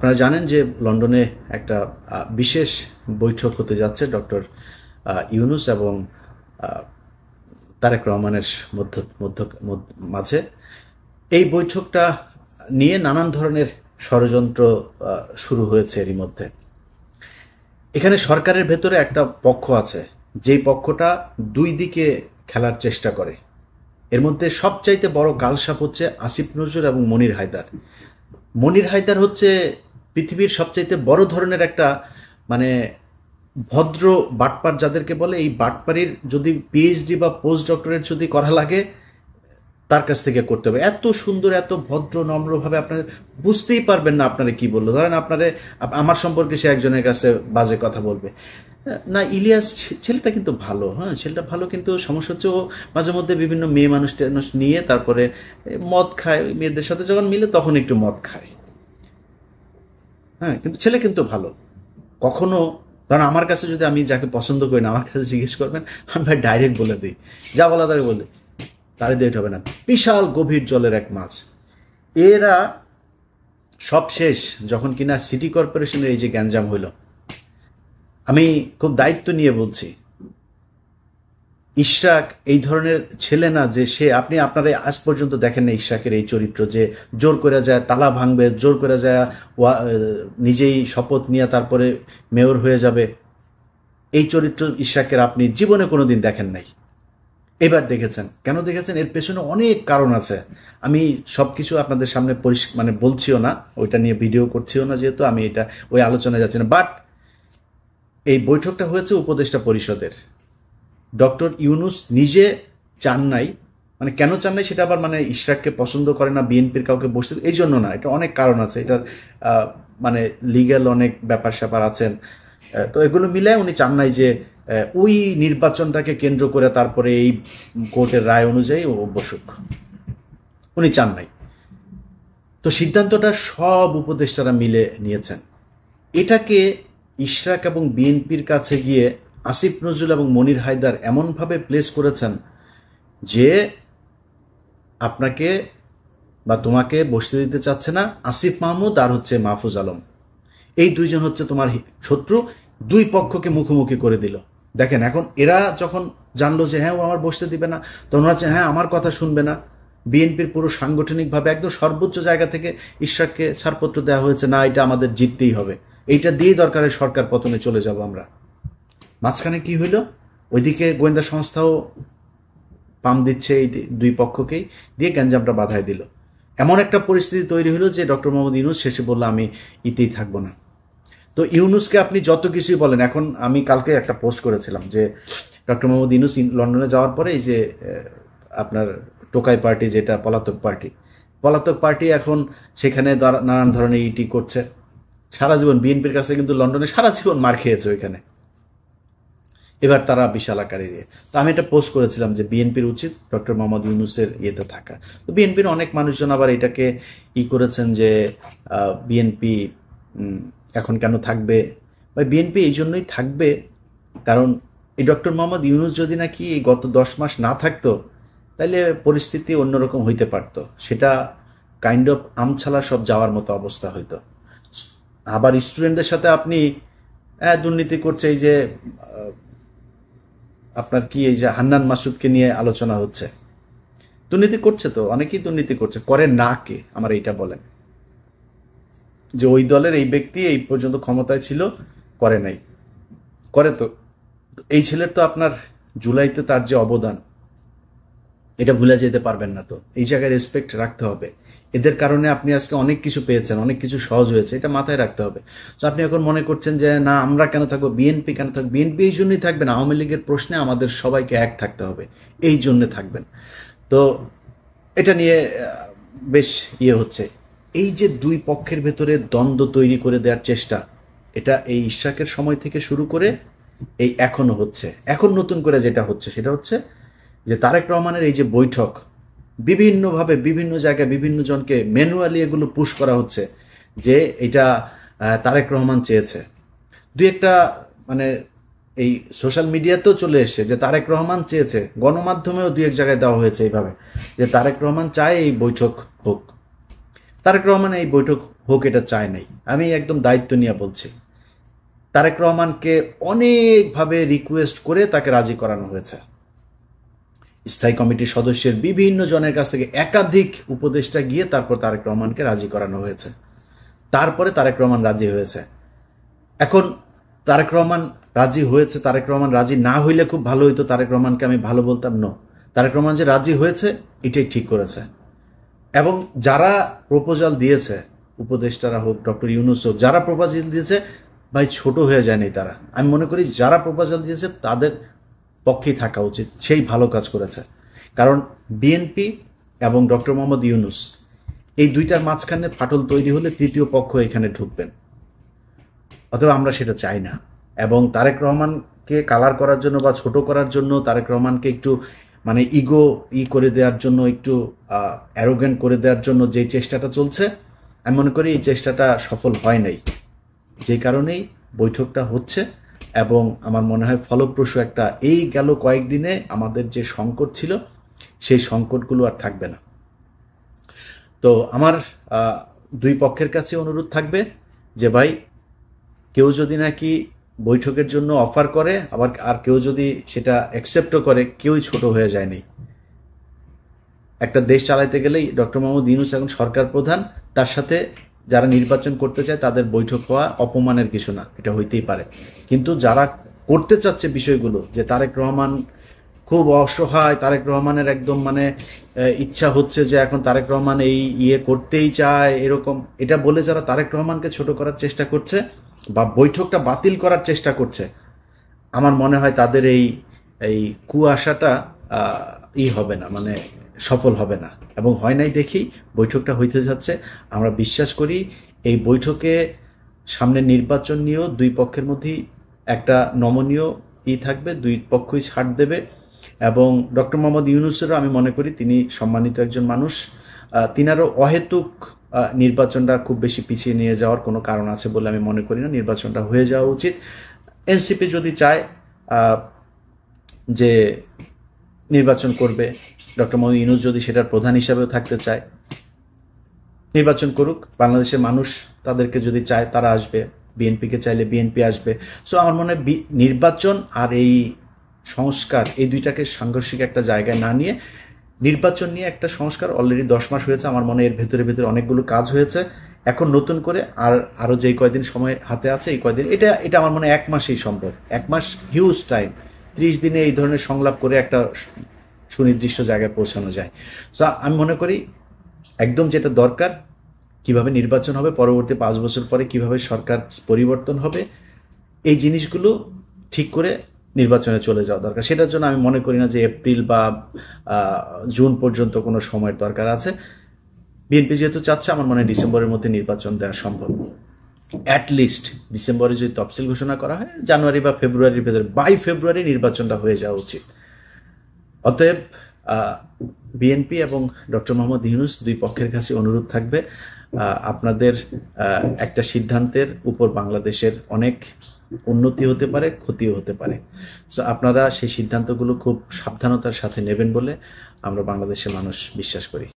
আপনারা জানেন যে লন্ডনে একটা বিশেষ বৈঠক হতে যাচ্ছে ডক্টর ইউনূস এবং তারেক রহমানের মাঝে। এই বৈঠকটা নিয়ে নানান ধরনের ষড়যন্ত্র শুরু হয়েছে এরই মধ্যে। এখানে সরকারের ভেতরে একটা পক্ষ আছে, যেই পক্ষটা দুই দিকে খেলার চেষ্টা করে। এর মধ্যে সবচাইতে বড় গালসাপ হচ্ছে আসিফ নজরুল এবং মনির হায়দার। মনির হায়দার হচ্ছে পৃথিবীর সবচাইতে বড় ধরনের একটা মানে ভদ্র বাটপার যাদেরকে বলে। এই বাটপারির যদি পিএইচডি বা পোস্ট ডক্টরেট যদি করা লাগে তার কাছ থেকে করতে হবে। এত সুন্দর, এত ভদ্র নম্রভাবে আপনারা বুঝতেই পারবেন না আপনারা কি বললো। ধরেন আপনারা আমার সম্পর্কে সে একজনের কাছে বাজে কথা বলবে না, ইলিয়াস ছেলেটা কিন্তু ভালো, হ্যাঁ ছেলেটা ভালো, কিন্তু সমস্যা হচ্ছে ও মাঝে মধ্যে বিভিন্ন মেয়ে মানুষ নিয়ে তারপরে মদ খায়, মেয়েদের সাথে যখন মিলে তখন একটু মদ খায়, হ্যাঁ কিন্তু ছেলে কিন্তু ভালো। কখনো ধরেন আমার কাছে যদি আমি যাকে পছন্দ করি না আমার কাছে জিজ্ঞেস করবেন, আমি ডাইরেক্ট বলে দিই, যা বলা তারে বলে তারে দিয়ে হবে না। বিশাল গভীর জলের এক মাছ। এরা সব শেষ যখন কিনা সিটি কর্পোরেশনের এই যে গ্যাঞ্জাম হইল। আমি খুব দায়িত্ব নিয়ে বলছি, ইশরাক এই ধরনের ছেলে না যে সে, আপনি আপনারা আজ পর্যন্ত দেখেন না ইশরাকের এই চরিত্র যে জোর করে যায় তালা ভাঙবে, জোর করে যায় নিজেই শপথ নিয়ে তারপরে মেয়র হয়ে যাবে। এই চরিত্র ইশরাকের আপনি জীবনে কোনোদিন দেখেন নাই, এবার দেখেছেন। কেন দেখেছেন? এর পেছনে অনেক কারণ আছে। আমি সব কিছু আপনাদের সামনে মানে বলছিও না, ওইটা নিয়ে ভিডিও করছিও না, যেহেতু আমি এটা ওই আলোচনায় যাচ্ছি না। বাট এই বৈঠকটা হয়েছে উপদেষ্টা পরিষদের। ডক্টর ইউনূস নিজে চান নাই, মানে কেন চান নাই সেটা আবার মানে ইশরাককে পছন্দ করে না, বিএনপির কাউকে বসতে, এই জন্য না, এটা অনেক কারণ আছে। এটার মানে লিগ্যাল অনেক ব্যাপার স্যাপার আছেন। তো এগুলো মিলে উনি চান নাই যে ওই নির্বাচনটাকে কেন্দ্র করে তারপরে এই কোর্টের রায় অনুযায়ী ও বসুক, উনি চান নাই। তো সিদ্ধান্তটা সব উপদেষ্টারা মিলে নিয়েছেন। এটাকে ইশরাক এবং বিএনপির কাছে গিয়ে আসিফ নজরুল এবং মনির হায়দার এমনভাবে প্লেস করেছেন যে আপনাকে বা তোমাকে বসতে দিতে চাচ্ছে না আসিফ মাহমুদ আর হচ্ছে মাহফুজ আলম। এই দুইজন হচ্ছে তোমার শত্রু, দুই পক্ষকে মুখোমুখি করে দিল। দেখেন এখন এরা যখন জানলো যে হ্যাঁ ও আমার বসতে দিবে না, তখন হচ্ছে হ্যাঁ আমার কথা শুনবে না। বিএনপির পুরো সাংগঠনিকভাবে একদম সর্বোচ্চ জায়গা থেকে ইশরাককে ছাড়পত্র দেওয়া হয়েছে, না এটা আমাদের জিততেই হবে, এইটা দিয়েই দরকারের সরকার পতনে চলে যাব আমরা। মাঝখানে কি হইল? ওইদিকে গোয়েন্দা সংস্থাও পাম দিচ্ছে এই দুই পক্ষকেই, দিয়ে গ্যাঞ্জামটা বাধায় দিল। এমন একটা পরিস্থিতি তৈরি হলো যে ডক্টর মোহাম্মদ ইউনূস শেষে বললো আমি ইতেই থাকবো না। তো ইউনূসকে আপনি যত কিছুই বলেন, এখন আমি কালকে একটা পোস্ট করেছিলাম যে ডক্টর মোহাম্মদ ইউনূস লন্ডনে যাওয়ার পরে এই যে আপনার টোকাই পার্টি, যেটা পলাতক পার্টি এখন সেখানে নানান ধরনের ইটি করছে। সারা জীবন বিএনপির কাছে কিন্তু লন্ডনে সারা জীবন মার খেয়েছে ওইখানে, এবার তারা বিশাল আকারে। তো আমি এটা পোস্ট করেছিলাম যে বিএনপির উচিত ডক্টর মোহাম্মদ ইউনূসের ইয়েতে থাকা। তো বিএনপির অনেক মানুষজন আবার এটাকে করেছেন যে বিএনপি এখন কেন থাকবে, বা বিএনপি এই জন্যই থাকবে কারণ এই ডক্টর মোহাম্মদ ইউনূস যদি নাকি এই গত 10 মাস না থাকতো তাহলে পরিস্থিতি অন্যরকম হইতে পারতো, সেটা কাইন্ড অফ আমছালা সব যাওয়ার মতো অবস্থা হইতো। আবার স্টুডেন্টদের সাথে আপনি দুর্নীতি করছে, এই যে আপনার কি এই যে হান্নান মাসুদকে নিয়ে আলোচনা হচ্ছে, দুর্নীতি করছে তো অনেকেই দুর্নীতি করছে, করে না কে আমার এইটা বলেন, যে ওই দলের এই ব্যক্তি এই পর্যন্ত ক্ষমতায় ছিল করে নাই, করে তো। এই ছেলের তো আপনার জুলাইতে তার যে অবদান এটা ভুলে যেতে পারবেন না। তো এই জায়গায় রেসপেক্ট রাখতে হবে। এদের কারণে আপনি আজকে অনেক কিছু পেয়েছেন, অনেক কিছু সহজ হয়েছে, এটা মাথায় রাখতে হবে। তো আপনি এখন মনে করছেন যে না আমরা কেন থাকবো, বিএনপি কেন থাকবে, বিএনপি এই জন্যই থাকবেন, আওয়ামী লীগের প্রশ্নে আমাদের সবাইকে এক থাকতে হবে, এই জন্যে থাকবেন। তো এটা নিয়ে বেশ হচ্ছে। এই যে দুই পক্ষের ভেতরে দ্বন্দ্ব তৈরি করে দেওয়ার চেষ্টা, এটা এই ইশরাকের সময় থেকে শুরু করে এই এখনো হচ্ছে। এখন নতুন করে যেটা হচ্ছে সেটা হচ্ছে যে তারেক রহমানের এই যে বৈঠক, বিভিন্নভাবে বিভিন্ন জায়গায় বিভিন্ন জনকে ম্যানুয়ালি এগুলো পুশ করা হচ্ছে যে এটা তারেক রহমান চেয়েছে। দুই একটা মানে এই সোশ্যাল মিডিয়াতেও চলে এসছে যে তারেক রহমান চেয়েছে, গণমাধ্যমেও দুই এক জায়গায় দেওয়া হয়েছে এইভাবে যে তারেক রহমান চায় এই বৈঠক হোক। তারেক রহমান এই বৈঠক হোক এটা চায় নাই। আমি একদম দায়িত্ব নিয়ে বলছি, তারেক রহমানকে অনেকভাবে রিকোয়েস্ট করে তাকে রাজি করানো হয়েছে। স্থায়ী কমিটির সদস্যের বিভিন্ন জনের কাছ থেকে একাধিক উপদেষ্টা গিয়ে তারপর তারেক রহমানকে রাজি করানো হয়েছে, তারপরে তারেক রহমান রাজি হয়েছে। এখন তারেক রহমান রাজি হয়েছে, তারেক রহমান রাজি না হইলে খুব ভালো হইতো, তারেক রহমানকে আমি ভালো বলতাম। নো, তারেক রহমান যে রাজি হয়েছে এটাই ঠিক করেছে। এবং যারা প্রপোজাল দিয়েছে, উপদেষ্টারা হোক, ডক্টর ইউনূস হোক, যারা প্রপোজাল দিয়েছে ভাই ছোট হয়ে যায়নি তারা। আমি মনে করি যারা প্রপোজাল দিয়েছে তাদের পক্ষেই থাকা উচিত, সেই ভালো কাজ করেছে। কারণ বিএনপি এবং ডক্টর মোহাম্মদ ইউনূস এই দুইটার মাঝখানে ফাটল তৈরি হলে তৃতীয় পক্ষ এখানে ঢুকবেন, অথবা আমরা সেটা চাই না। এবং তারেক রহমানকে কালার করার জন্য বা ছোট করার জন্য, তারেক রহমানকে একটু মানে ইগো করে দেওয়ার জন্য, একটু অ্যারোগেন্ট করে দেওয়ার জন্য যে চেষ্টাটা চলছে, আমি মনে করি এই চেষ্টাটা সফল হয় নাই। যে কারণেই বৈঠকটা হচ্ছে এবং আমার মনে হয় ফলপ্রসূ একটা, এই গেল কয়েকদিনে আমাদের যে সংকট ছিল সেই সংকটগুলো আর থাকবে না। তো আমার দুই পক্ষের কাছে অনুরোধ থাকবে যে ভাই, কেউ যদি নাকি বৈঠকের জন্য অফার করে, আবার আর কেউ যদি সেটা অ্যাকসেপ্টও করে, কেউই ছোট হয়ে যায়নি। একটা দেশ চালাইতে গেলেই ডক্টর মোহাম্মদ ইউনূস এখন সরকার প্রধান, তার সাথে যারা নির্বাচন করতে চায় তাদের বৈঠক হওয়া অপমানের কিছু না, এটা হইতেই পারে। কিন্তু যারা করতে চাচ্ছে বিষয়গুলো, যে তারেক রহমান খুব অসহায়, তারেক রহমানের একদম মানে ইচ্ছা হচ্ছে যে এখন তারেক রহমান এই করতেই চায়, এরকম এটা বলে যারা তারেক রহমানকে ছোট করার চেষ্টা করছে বা বৈঠকটা বাতিল করার চেষ্টা করছে, আমার মনে হয় তাদের এই কুয়াশাটা হবে না, মানে সফল হবে না। এবং হয় নাই দেখি বৈঠকটা হইতে যাচ্ছে। আমরা বিশ্বাস করি এই বৈঠকে সামনে নির্বাচন নিয়েও দুই পক্ষের মধ্যেই একটা নমনীয় থাকবে, দুই পক্ষই ছাড় দেবে। এবং ডক্টর মোহাম্মদ ইউনূসেরও আমি মনে করি তিনি সম্মানিত একজন মানুষ, তিনারও অহেতুক নির্বাচনটা খুব বেশি পিছিয়ে নিয়ে যাওয়ার কোনো কারণ আছে বলে আমি মনে করি না। নির্বাচনটা হয়ে যাওয়া উচিত। এনসিপি যদি চায় যে নির্বাচন করবে, ডক্টর মোহাম্মদ ইউনূস যদি সেটার প্রধান হিসাবেও থাকতে চায়, নির্বাচন করুক। বাংলাদেশের মানুষ তাদেরকে যদি চায় তারা আসবে, বিএনপিকে চাইলে বিএনপি আসবে। সো আমার মনে হয় নির্বাচন আর এই সংস্কার, এই দুইটাকে সাংঘর্ষিক একটা জায়গায় না নিয়ে নির্বাচন নিয়ে একটা সংস্কার অলরেডি 10 মাস হয়েছে। আমার মনে হয় এর ভেতরে অনেকগুলো কাজ হয়েছে। এখন নতুন করে আরও যেই কয়দিন সময় হাতে আছে, এই কয়দিন, এটা আমার মনে হয় 1 মাসেই সম্ভব। 1 মাস হিউজ টাইম। 30 দিনে এই ধরনের সংলাপ করে একটা সুনির্দিষ্ট জায়গায় পৌঁছানো যায়। সো আমি মনে করি একদম যেটা দরকার, কিভাবে নির্বাচন হবে, পরবর্তী 5 বছর পরে কিভাবে সরকার পরিবর্তন হবে, এই জিনিসগুলো ঠিক করে নির্বাচনে চলে যাওয়া দরকার। সেটার জন্য আমি মনে করি না যে এপ্রিল বা জুন পর্যন্ত কোনো সময়ের দরকার আছে। বিএনপি যেহেতু চাচ্ছে, আমার মনে হয় ডিসেম্বরের মধ্যে নির্বাচন দেওয়া সম্ভব। অ্যাটলিস্ট ডিসেম্বরে যদি তফসিল ঘোষণা করা হয়, জানুয়ারি বা ফেব্রুয়ারির ভেতরে, বাই ফেব্রুয়ারি নির্বাচনটা হয়ে যাওয়া উচিত। অতএব বিএনপি এবং ডক্টর মোহাম্মদ ইউনূস দুই পক্ষের কাছে অনুরোধ থাকবে, আপনাদের একটা সিদ্ধান্তের উপর বাংলাদেশের অনেক উন্নতি হতে পারে, ক্ষতিও হতে পারে। সো আপনারা সেই সিদ্ধান্তগুলো খুব সাবধানতার সাথে নেবেন বলে আমরা বাংলাদেশের মানুষ বিশ্বাস করি।